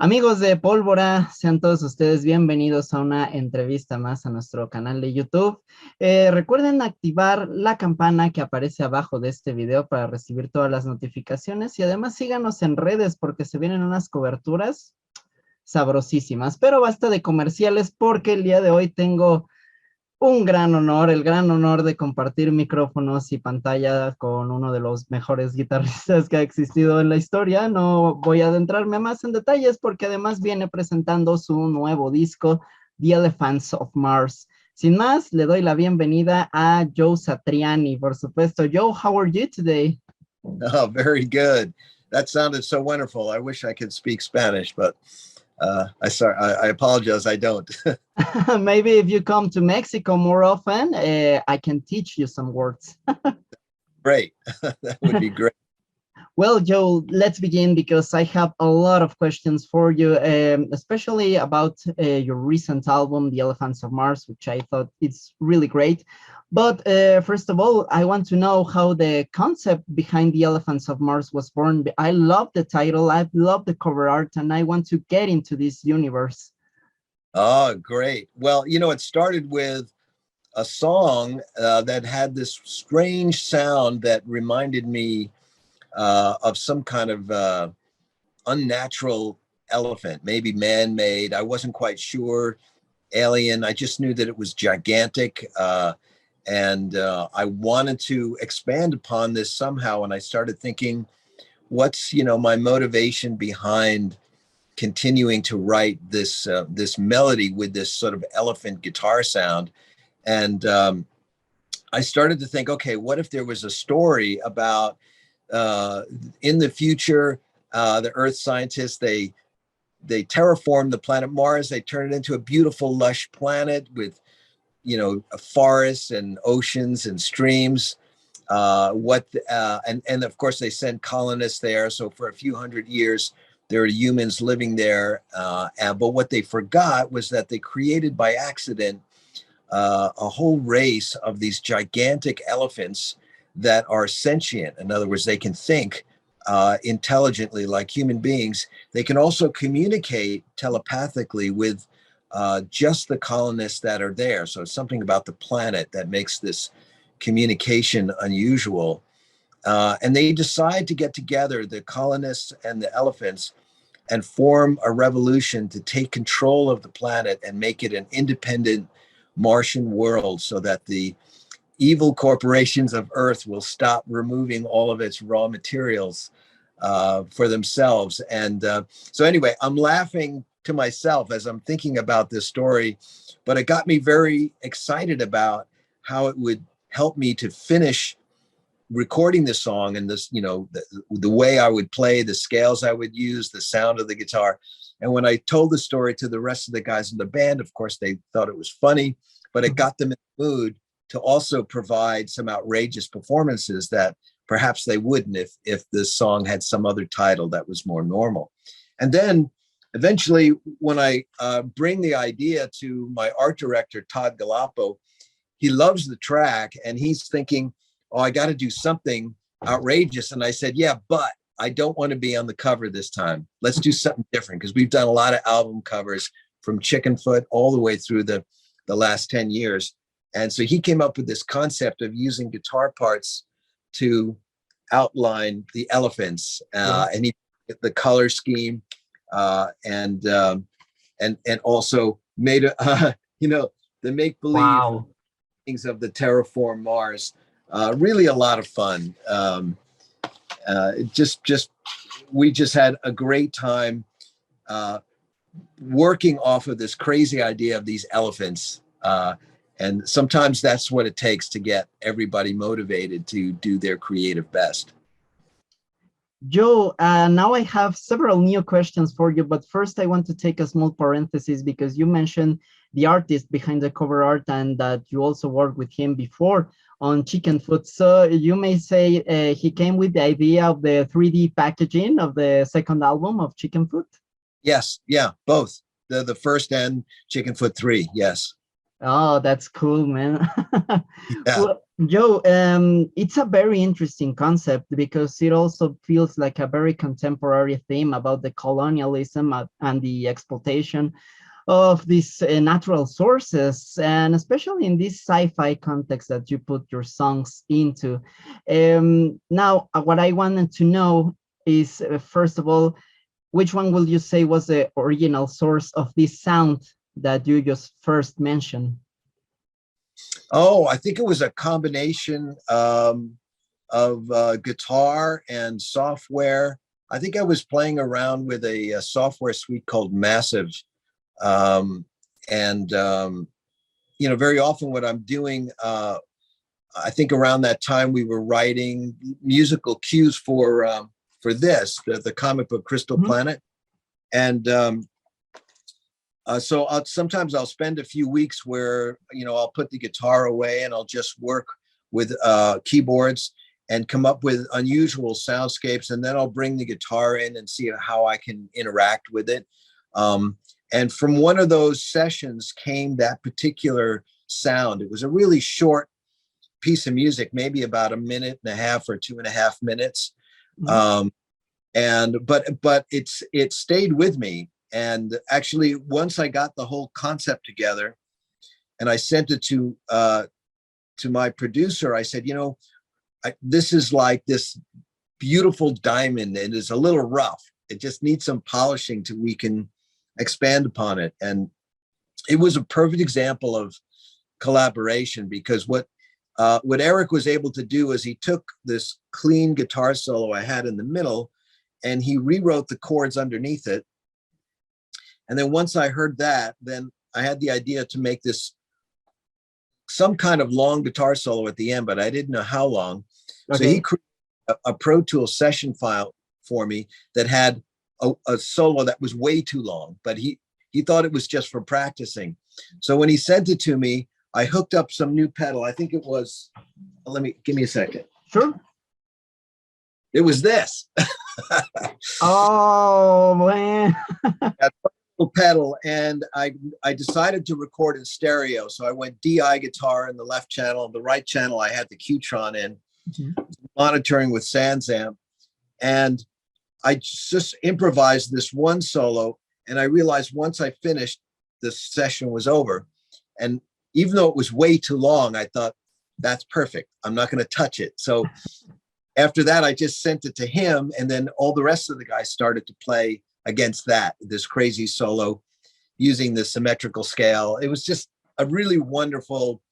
Amigos de Pólvora, sean todos ustedes bienvenidos a una entrevista más a nuestro canal de YouTube. Recuerden activar la campana que aparece abajo de este video para recibir todas las notificaciones y además síganos en redes porque se vienen unas coberturas sabrosísimas. Pero basta de comerciales porque el día de hoy tengo un gran honor, el gran honor de compartir micrófonos y pantalla con uno de los mejores guitarristas que ha existido en la historia. No voy a adentrarme más en detalles porque además viene presentando su nuevo disco, The Elephants of Mars. Sin más, le doy la bienvenida a Joe Satriani, por supuesto. Joe, how are you today? Oh, very good. That sounded so wonderful. I wish I could speak Spanish, but I apologize, I don't. Maybe if you come to Mexico more often, I can teach you some words. Great. That would be great. Well, Joe, let's begin because I have a lot of questions for you, especially about your recent album, The Elephants of Mars, which I thought it's really great. But first of all, I want to know how the concept behind The Elephants of Mars was born. I love the title, I love the cover art, and I want to get into this universe. Oh, great. Well, it started with a song that had this strange sound that reminded me of some kind of unnatural elephant, maybe man-made. I wasn't quite sure. Alien. I just knew that it was gigantic. And I wanted to expand upon this somehow. And I started thinking, what's, my motivation behind continuing to write this this melody with this sort of elephant guitar sound. And I started to think, okay, what if there was a story about in the future, the Earth scientists, they terraform the planet Mars, they turn it into a beautiful, lush planet with, forests and oceans and streams. And of course, they send colonists there. So for a few hundred years, there are humans living there. But what they forgot was that they created by accident a whole race of these gigantic elephants that are sentient. In other words, they can think intelligently like human beings. They can also communicate telepathically with just the colonists that are there. So it's something about the planet that makes this communication unusual. And they decide to get together, the colonists and the elephants, and form a revolution to take control of the planet and make it an independent Martian world so that the evil corporations of Earth will stop removing all of its raw materials for themselves. And so anyway, I'm laughing to myself as I'm thinking about this story, but it got me very excited about how it would help me to finish recording the song and this, the way I would play, the scales I would use, the sound of the guitar. And when I told the story to the rest of the guys in the band, of course, they thought it was funny, but it got them in the mood to also provide some outrageous performances that perhaps they wouldn't if this song had some other title that was more normal. And then eventually, when I bring the idea to my art director, Todd Galapo, he loves the track and he's thinking, oh, I got to do something outrageous. And I said, yeah, but I don't want to be on the cover this time. Let's do something different, because we've done a lot of album covers from Chickenfoot all the way through the last 10 years. And so he came up with this concept of using guitar parts to outline the elephants, and he the color scheme, and also made the make-believe things of the terraform Mars. Really a lot of fun. We just had a great time working off of this crazy idea of these elephants. And sometimes that's what it takes to get everybody motivated to do their creative best. Joe, now I have several new questions for you, but first I want to take a small parenthesis because you mentioned the artist behind the cover art and that you also worked with him before on Chickenfoot. So you may say he came with the idea of the 3D packaging of the second album of Chickenfoot? Yes, yeah, both. The first and Chickenfoot 3, yes. Oh, that's cool, man. Yeah. Well, Joe, it's a very interesting concept because it also feels like a very contemporary theme about the colonialism and the exploitation of these natural sources, and especially in this sci-fi context that you put your songs into. Now, what I wanted to know is, first of all, which one will you say was the original source of this sound that you just first mentioned? Oh, I think it was a combination of guitar and software. I think I was playing around with a software suite called Massive. Um, and, very often what I'm doing, I think around that time we were writing musical cues for the comic book Crystal Mhm. Planet. And so sometimes I'll spend a few weeks where, I'll put the guitar away and I'll just work with keyboards and come up with unusual soundscapes. And then I'll bring the guitar in and see how I can interact with it. And from one of those sessions came that particular sound. It was a really short piece of music, maybe about a minute and a half or 2.5 minutes. Mhm. But it stayed with me. And actually, once I got the whole concept together and I sent it to my producer, I said, this is like this beautiful diamond. It is a little rough. It just needs some polishing till we can expand upon it. And it was a perfect example of collaboration, because what Eric was able to do is he took this clean guitar solo I had in the middle and he rewrote the chords underneath it. And then once I heard that, then I had the idea to make this some kind of long guitar solo at the end, but I didn't know how long. So he Okay. created a Pro Tools session file for me that had a solo that was way too long, but he thought it was just for practicing. So when he sent it to me, I hooked up some new pedal. I think it was, give me a second. Sure. It was this. Oh, man. That pedal, and I decided to record in stereo. So I went DI guitar in the left channel, the right channel I had the Qtron in, monitoring with SansAmp, and I just improvised this one solo. And I realized once I finished, the session was over. And even though it was way too long, I thought, that's perfect. I'm not going to touch it. So after that, I just sent it to him. And then all the rest of the guys started to play against this crazy solo using the symmetrical scale. It was just a really wonderful,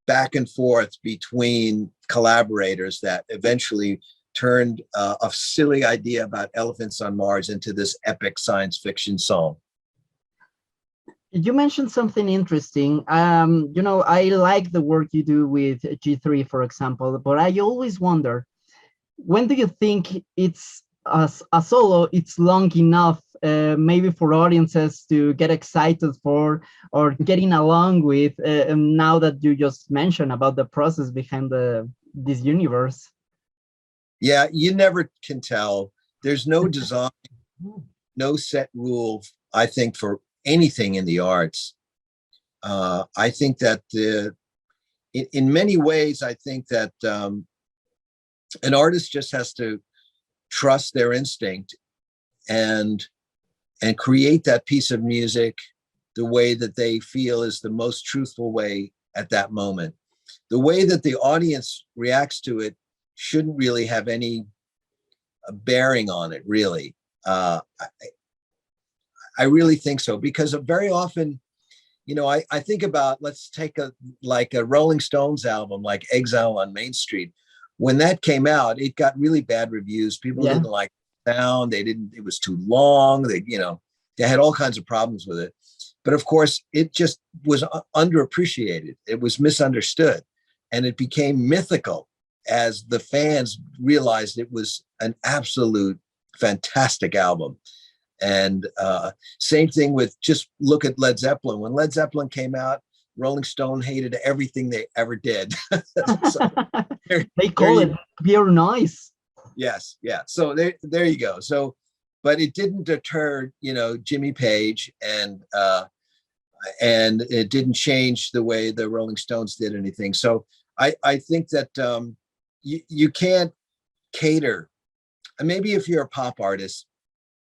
back and forth between collaborators that eventually turned a silly idea about elephants on Mars into this epic science fiction song. You mentioned something interesting. I like the work you do with G3, for example, but I always wonder, when do you think it's a solo, it's long enough, maybe for audiences to get excited for or getting along with, now that you just mentioned about the process behind this universe? Yeah, you never can tell. There's no design, no set rule, I think, for anything in the arts. I think that in many ways, I think that an artist just has to trust their instinct and create that piece of music the way that they feel is the most truthful way at that moment. The way that the audience reacts to it shouldn't really have any bearing on it, really. I really think so, because very often, I think about, let's take a Rolling Stones album like Exile on Main Street. When that came out, it got really bad reviews. People didn't like the sound. It was too long. They had all kinds of problems with it. But of course, it just was underappreciated. It was misunderstood. And it became mythical as the fans realized it was an absolute fantastic album. And same thing with, just look at Led Zeppelin. When Led Zeppelin came out, Rolling Stone hated everything they ever did. So, they call it pure noise. Yes, yeah. So there you go. So, but it didn't deter, Jimmy Page and and it didn't change the way the Rolling Stones did anything. So I think that you can't cater. And maybe if you're a pop artist,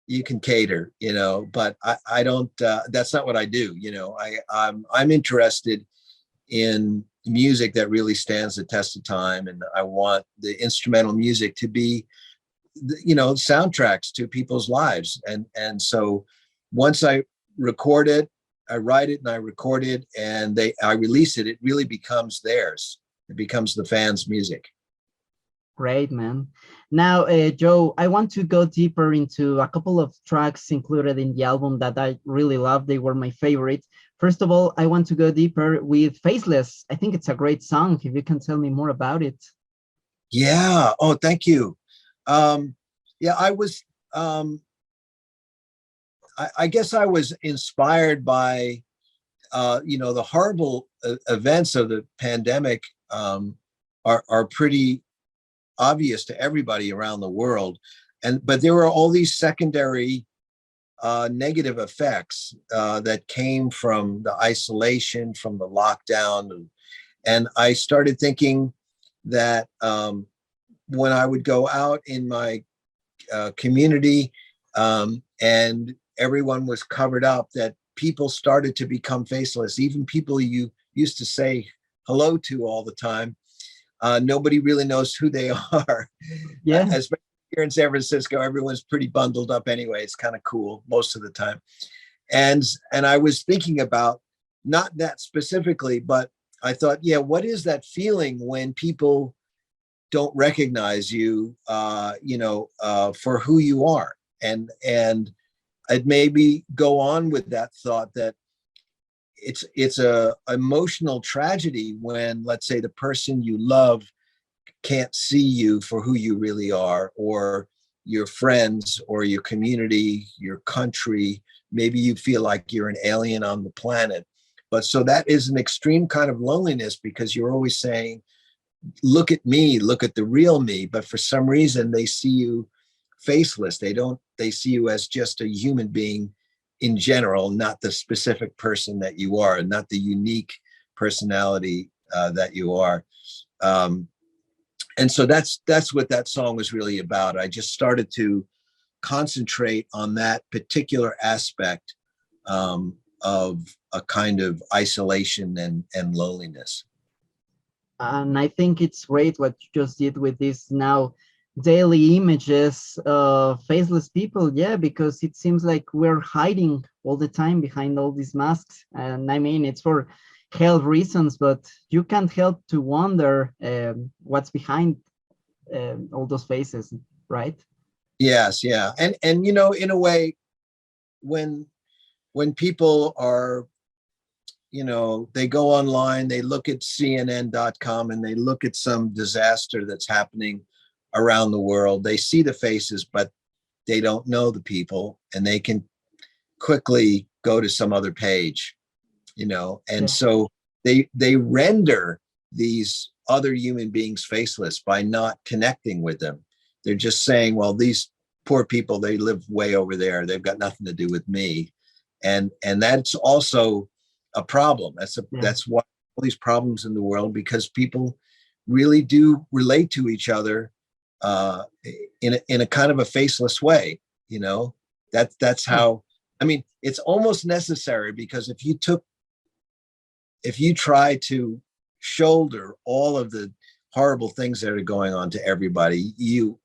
you can cater, but I don't, that's not what I do. I'm interested in music that really stands the test of time. And I want the instrumental music to be, soundtracks to people's lives. And so once I record it, I write it and I record it and I release it, it really becomes theirs. It becomes the fans' music. Great, man. Now, Joe, I want to go deeper into a couple of tracks included in the album that I really love. They were my favorite. First of all, I want to go deeper with Faceless. I think it's a great song. If you can tell me more about it. Yeah. Oh, thank you. Yeah, I was, I guess I was inspired by, the horrible events of the pandemic are pretty obvious to everybody around the world. But there were all these secondary negative effects that came from the isolation, from the lockdown. And I started thinking that when I would go out in my community and everyone was covered up, that people started to become faceless. Even people you used to say hello to all the time, nobody really knows who they are. Yeah. Especially here in San Francisco, everyone's pretty bundled up anyway. It's kind of cool most of the time. And I was thinking about, not that specifically, but I thought, yeah, what is that feeling when people don't recognize you, for who you are? And I'd maybe go on with that thought that it's a emotional tragedy when, let's say, the person you love can't see you for who you really are, or your friends or your community, your country. Maybe you feel like you're an alien on the planet. But so that is an extreme kind of loneliness, because you're always saying, look at me, look at the real me. But for some reason, they see you faceless. They see you as just a human being in general, not the specific person that you are, and not the unique personality that you are. And so that's what that song was really about. I just started to concentrate on that particular aspect of a kind of isolation and loneliness. And I think it's great what you just did with this now daily images of faceless people. Yeah, because it seems like we're hiding all the time behind all these masks. And I mean, it's for health reasons, but you can't help to wonder what's behind all those faces, right? Yes, yeah. And in a way, when people are, they go online, they look at CNN.com and they look at some disaster that's happening around the world. They see the faces, but they don't know the people, and they can quickly go to some other page, and yeah. So they render these other human beings faceless by not connecting with them. They're just saying, well, these poor people, they live way over there. They've got nothing to do with me. And that's also a problem. That's why all these problems in the world, because people really do relate to each other in a kind of a faceless way. That's how, I mean, it's almost necessary, because if you try to shoulder all of the horrible things that are going on to everybody, you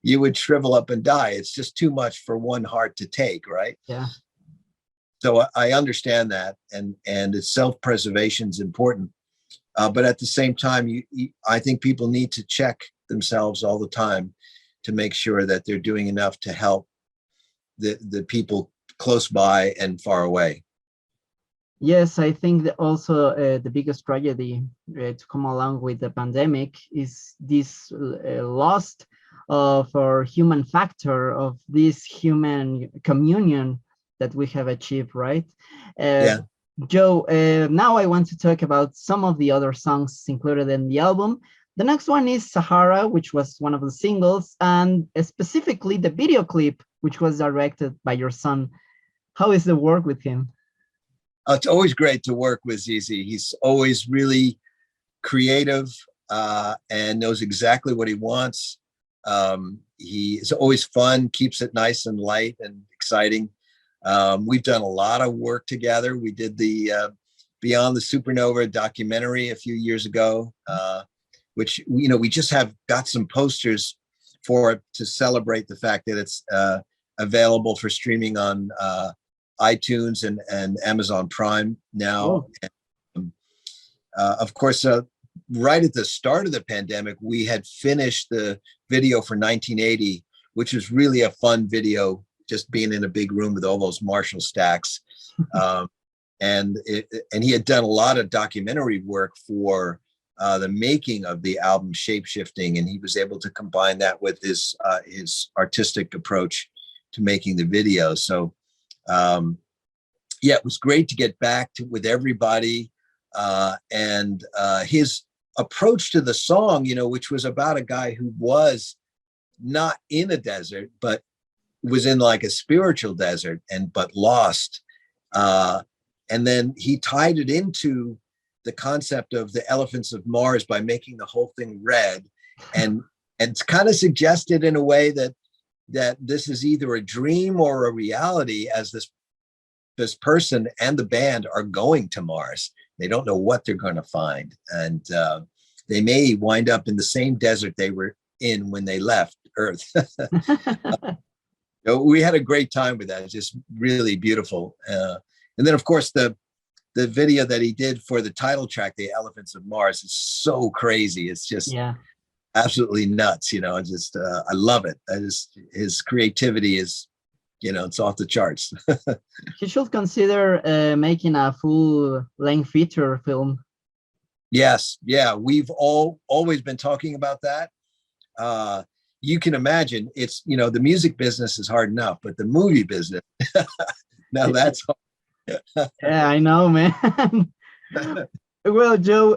would shrivel up and die. It's just too much for one heart to take, right? Yeah. So I understand that, and it's self-preservation is important, but at the same time, I think people need to check themselves all the time to make sure that they're doing enough to help the people close by and far away. Yes, I think that also the biggest tragedy to come along with the pandemic is this loss of our human factor, of this human communion that we have achieved, right? Yeah. Joe, now I want to talk about some of the other songs included in the album. The next one is Sahara, which was one of the singles, and specifically the video clip, which was directed by your son. How is the work with him? It's always great to work with ZZ. He's always really creative and knows exactly what he wants. He is always fun, keeps it nice and light and exciting. We've done a lot of work together. We did the Beyond the Supernova documentary a few years ago, which, you know, we just have got some posters for it to celebrate the fact that it's available for streaming on iTunes and Amazon Prime now. And, of course, right at the start of the pandemic, we had finished the video for 1980, which was really a fun video, just being in a big room with all those Marshall stacks. And he had done a lot of documentary work for the making of the album Shapeshifting, and he was able to combine that with his artistic approach to making the video. So yeah, it was great to get back with everybody, and his approach to the song, you know, which was about a guy who was not in a desert, but was in like a spiritual desert but lost. And then he tied it into the concept of the elephants of Mars by making the whole thing red, and kind of suggested in a way that this is either a dream or a reality, as this person and the band are going to Mars. They don't know what they're going to find, and they may wind up in the same desert they were in when they left Earth. We had a great time with that. It's just really beautiful. And then, of course, the video that he did for the title track, The Elephants of Mars, is so crazy. It's just absolutely nuts. You know, I love it. His creativity is, you know, it's off the charts. He should consider making a full-length feature film. Yes. Yeah. We've always been talking about that. You can imagine, it's, you know, the music business is hard enough, but the movie business, now that's hard. Yeah, I know, man. Well, Joe,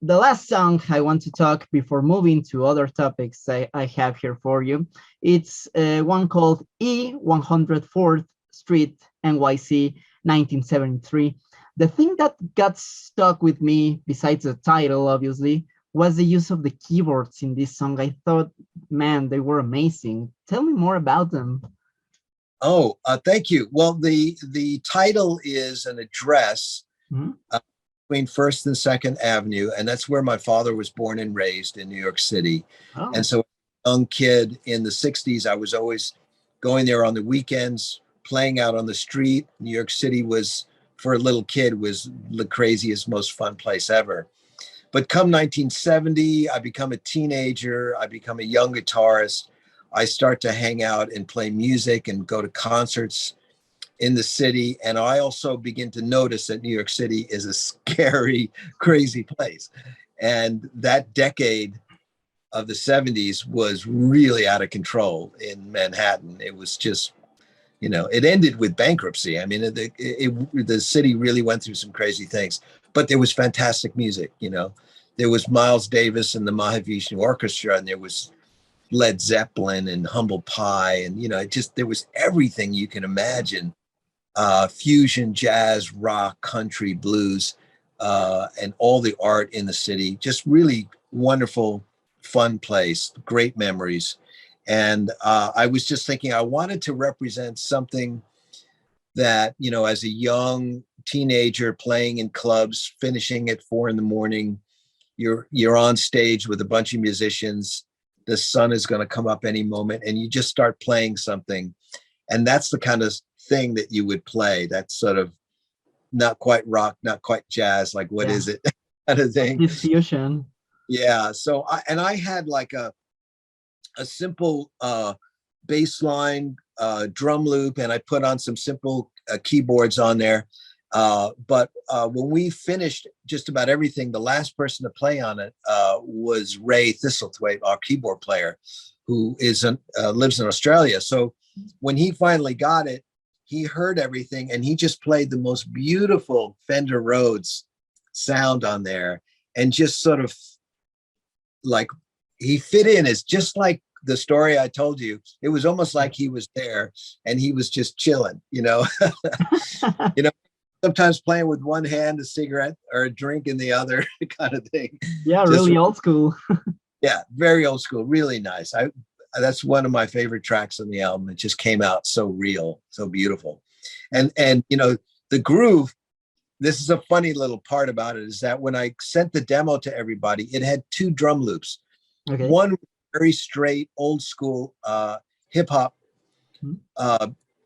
the last song I want to talk before moving to other topics I have here for you, it's one called E104th Street, NYC, 1973. The thing that got stuck with me, besides the title, obviously, was the use of the keyboards in this song. I thought, man, they were amazing. Tell me more about them. Oh, thank you. Well, the title is an address between 1st and 2nd Avenue, and that's where my father was born and raised, in New York City. Oh. And so, as a young kid in the 60s, I was always going there on the weekends, playing out on the street. New York City was, for a little kid, was the craziest, most fun place ever. But come 1970, I become a teenager, I become a young guitarist. I start to hang out and play music and go to concerts in the city. And I also begin to notice that New York City is a scary, crazy place. And that decade of the 70s was really out of control in Manhattan. It was just, you know, it ended with bankruptcy. I mean, the city really went through some crazy things, but there was fantastic music. You know, there was Miles Davis and the Mahavishnu Orchestra, and there was Led Zeppelin and Humble Pie, and, you know, there was everything you can imagine, fusion, jazz, rock, country, blues, and all the art in the city. Just really wonderful, fun place, great memories. And I was just thinking, I wanted to represent something that, you know, as a young teenager playing in clubs, finishing at 4 a.m, you're on stage with a bunch of musicians. The sun is going to come up any moment, and you just start playing something. And that's the kind of thing that you would play. That's sort of not quite rock, not quite jazz. Like, what is it? Kind of thing. It's fusion. Yeah. So I had like a simple bass line, drum loop, and I put on some simple keyboards on there. But when we finished just about everything, the last person to play on it was Ray Thistlethwaite, our keyboard player, who lives in Australia. So when he finally got it, he heard everything, and he just played the most beautiful Fender Rhodes sound on there, and just sort of like he fit in as just like the story I told you. It was almost like he was there and he was just chilling, you know. You know, sometimes playing with one hand, a cigarette or a drink in the other, kind of thing. Yeah, Just, really old school. yeah, very old school, really nice. That's one of my favorite tracks on the album. It just came out so real, so beautiful. And you know, the groove, this is a funny little part about it, is that when I sent the demo to everybody, it had 2 drum loops. Okay. One very straight, old school hip hop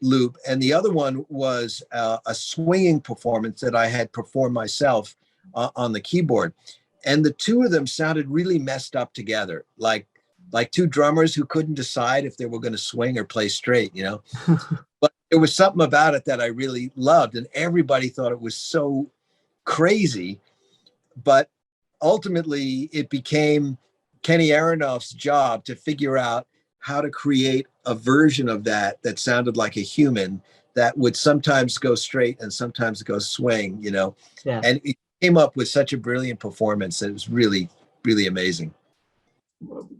loop, and the other one was a swinging performance that I had performed myself on the keyboard. And the 2 of them sounded really messed up together, like 2 drummers who couldn't decide if they were going to swing or play straight, you know. But there was something about it that I really loved, and everybody thought it was so crazy. But ultimately, it became Kenny Aronoff's job to figure out how to create a version of that sounded like a human, that would sometimes go straight and sometimes go swing, you know. Yeah. And it came up with such a brilliant performance that it was really, really amazing.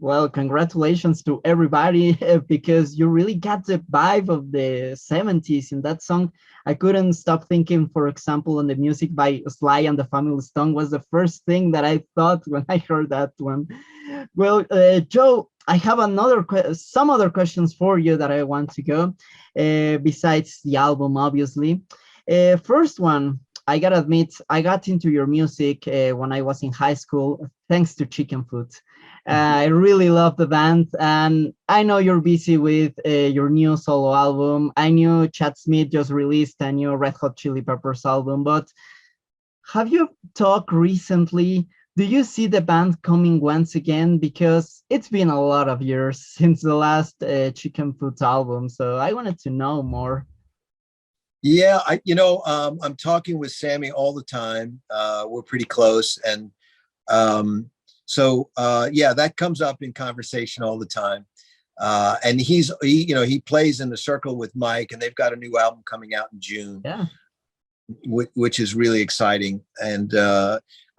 Well, congratulations to everybody, because you really got the vibe of the 70s in that song. I couldn't stop thinking, for example, on the music by Sly and the Family Stone was the first thing that I thought when I heard that one. Well, Joe, I have some other questions for you that I want to go, besides the album, obviously. First one, I gotta admit, I got into your music when I was in high school, thanks to Chickenfoot. I really love the band, and I know you're busy with your new solo album. I knew Chad Smith just released a new Red Hot Chili Peppers album, but have you talked recently? Do you see the band coming once again? Because it's been a lot of years since the last Chickenfoot album, so I wanted to know more. Yeah, I'm talking with Sammy all the time. We're pretty close, and yeah, that comes up in conversation all the time. And he plays in the circle with Mike, and they've got a new album coming out in June. Yeah. Which is really exciting. And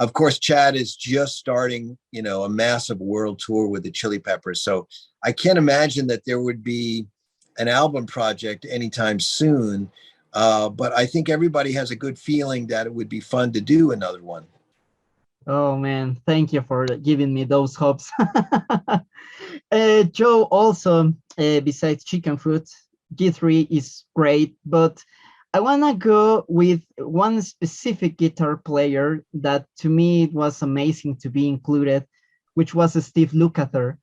of course, Chad is just starting, a massive world tour with the Chili Peppers. So I can't imagine that there would be an album project anytime soon. But I think everybody has a good feeling that it would be fun to do another one. Oh man, thank you for giving me those hopes. Joe, also, besides Chickenfoot, G3 is great, but I want to go with one specific guitar player that to me it was amazing to be included, which was Steve Lukather.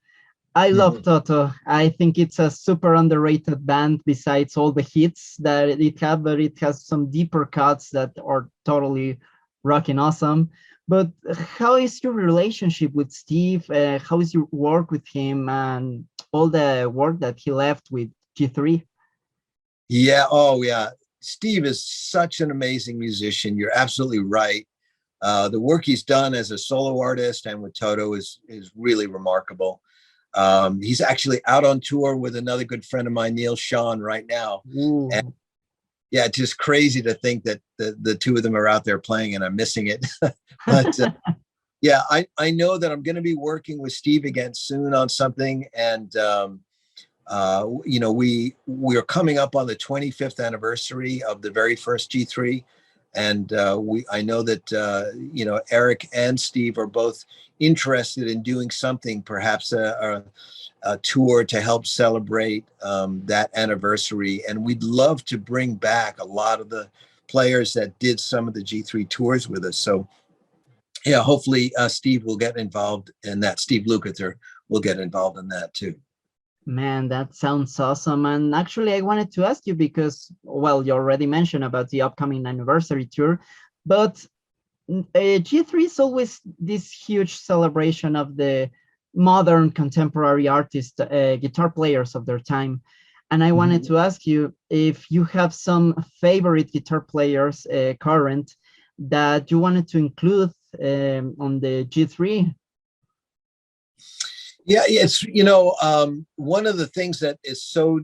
I love Toto. I think it's a super underrated band besides all the hits that it has, but it has some deeper cuts that are totally rocking awesome. But how is your relationship with Steve? How is your work with him and all the work that he left with G3? Yeah. Oh, yeah. Steve is such an amazing musician. You're absolutely right. The work he's done as a solo artist and with Toto is really remarkable. He's actually out on tour with another good friend of mine, Neil Sean, right now. And yeah, it's just crazy to think that the 2 of them are out there playing, and I'm missing it. But yeah, I know that I'm going to be working with Steve again soon on something. And we are coming up on the 25th anniversary of the very first G3, and I know that Eric and Steve are both interested in doing something, perhaps a tour to help celebrate that anniversary. And we'd love to bring back a lot of the players that did some of the G3 tours with us. So yeah, hopefully Steve will get involved in that. Steve Lukather will get involved in that too. Man, that sounds awesome. And actually, I wanted to ask you because, well, you already mentioned about the upcoming anniversary tour, but G3 is always this huge celebration of the modern contemporary artists, guitar players of their time. And I wanted to ask you if you have some favorite guitar players current that you wanted to include on the G3. Yeah, it's, one of the things that is so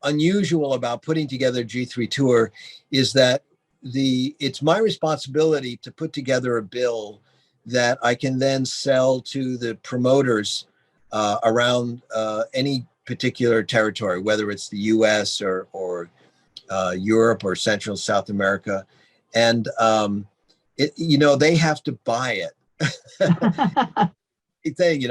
unusual about putting together a G3 tour is that it's my responsibility to put together a bill that I can then sell to the promoters around any particular territory, whether it's the US or Europe or Central South America, and they have to buy it. Thing,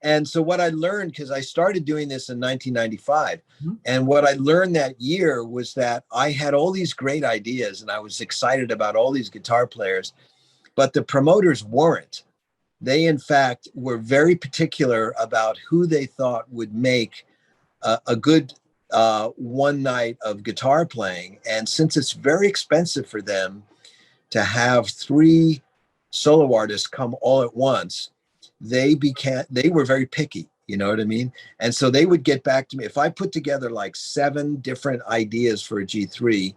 and so what I learned, because I started doing this in 1995, and what I learned that year was that I had all these great ideas and I was excited about all these guitar players, but the promoters weren't. They, in fact, were very particular about who they thought would make a good one night of guitar playing. And since it's very expensive for them to have 3 solo artists come all at once, they were very picky, you know what I mean? And so they would get back to me. If I put together like 7 different ideas for a G3,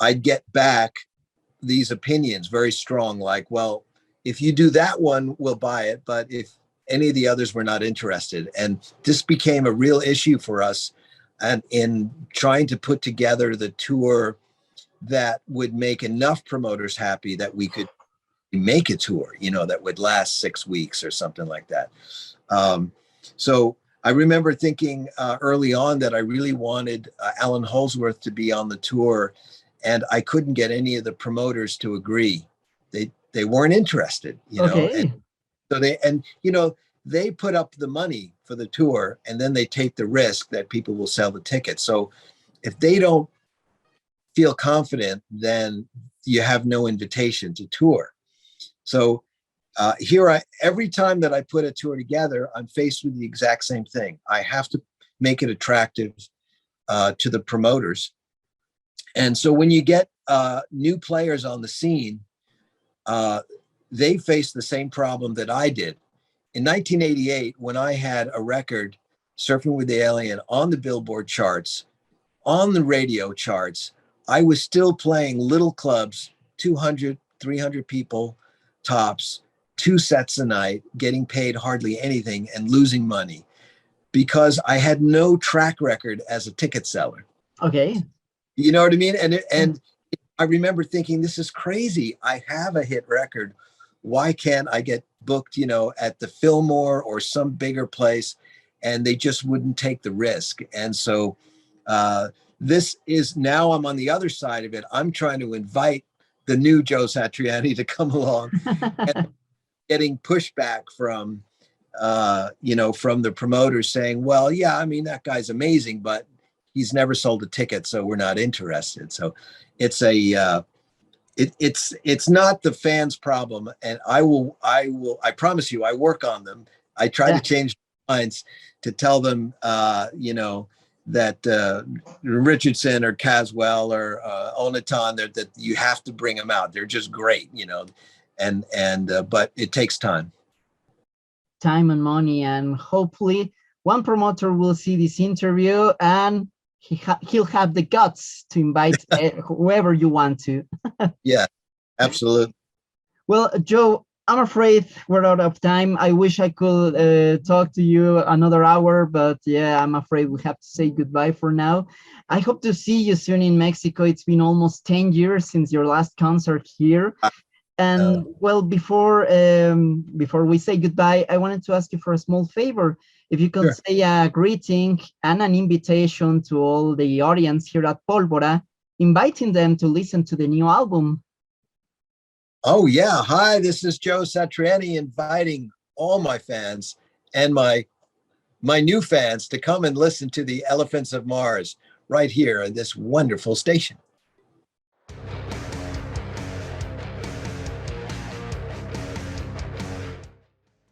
I'd get back these opinions very strong, like, well, if you do that one, we'll buy it. But if any of the others were not interested. And this became a real issue for us, and in trying to put together the tour that would make enough promoters happy that we could make a tour, that would last 6 weeks or something like that. So I remember thinking early on that I really wanted Alan Holsworth to be on the tour, and I couldn't get any of the promoters to agree. They weren't interested, Okay. And so they put up the money for the tour, and then they take the risk that people will sell the tickets. So if they don't feel confident, then you have no invitation to tour. So every time that I put a tour together, I'm faced with the exact same thing. I have to make it attractive to the promoters. And so when you get new players on the scene, they face the same problem that I did. In 1988, when I had a record, Surfing with the Alien, on the Billboard charts, on the radio charts, I was still playing little clubs, 200, 300 people tops, 2 sets a night, getting paid hardly anything and losing money because I had no track record as a ticket seller. Okay. You know what I mean? And I remember thinking, this is crazy. I have a hit record. Why can't I get booked, at the Fillmore or some bigger place? And they just wouldn't take the risk. And so this is, now I'm on the other side of it. I'm trying to invite the new Joe Satriani to come along, and getting pushback from, from the promoters saying, well, yeah, I mean, that guy's amazing, but he's never sold a ticket, so we're not interested. So it's it's not the fans' problem, and I promise you, I work on them. I try to change minds to tell them, that Richardson or Caswell or Onatan, that you have to bring them out. They're just great, but it takes time. Time and money, and hopefully one promoter will see this interview and he'll have the guts to invite whoever you want to. Yeah, absolutely. Well, Joe, I'm afraid we're out of time. I wish I could talk to you another hour, but yeah, I'm afraid we have to say goodbye for now. I hope to see you soon in Mexico. It's been almost 10 years since your last concert here. And well, before we say goodbye, I wanted to ask you for a small favor. If you could say a greeting and an invitation to all the audience here at Pólvora, inviting them to listen to the new album. Oh, yeah. Hi, this is Joe Satriani inviting all my fans and my new fans to come and listen to the Elephants of Mars right here on this wonderful station.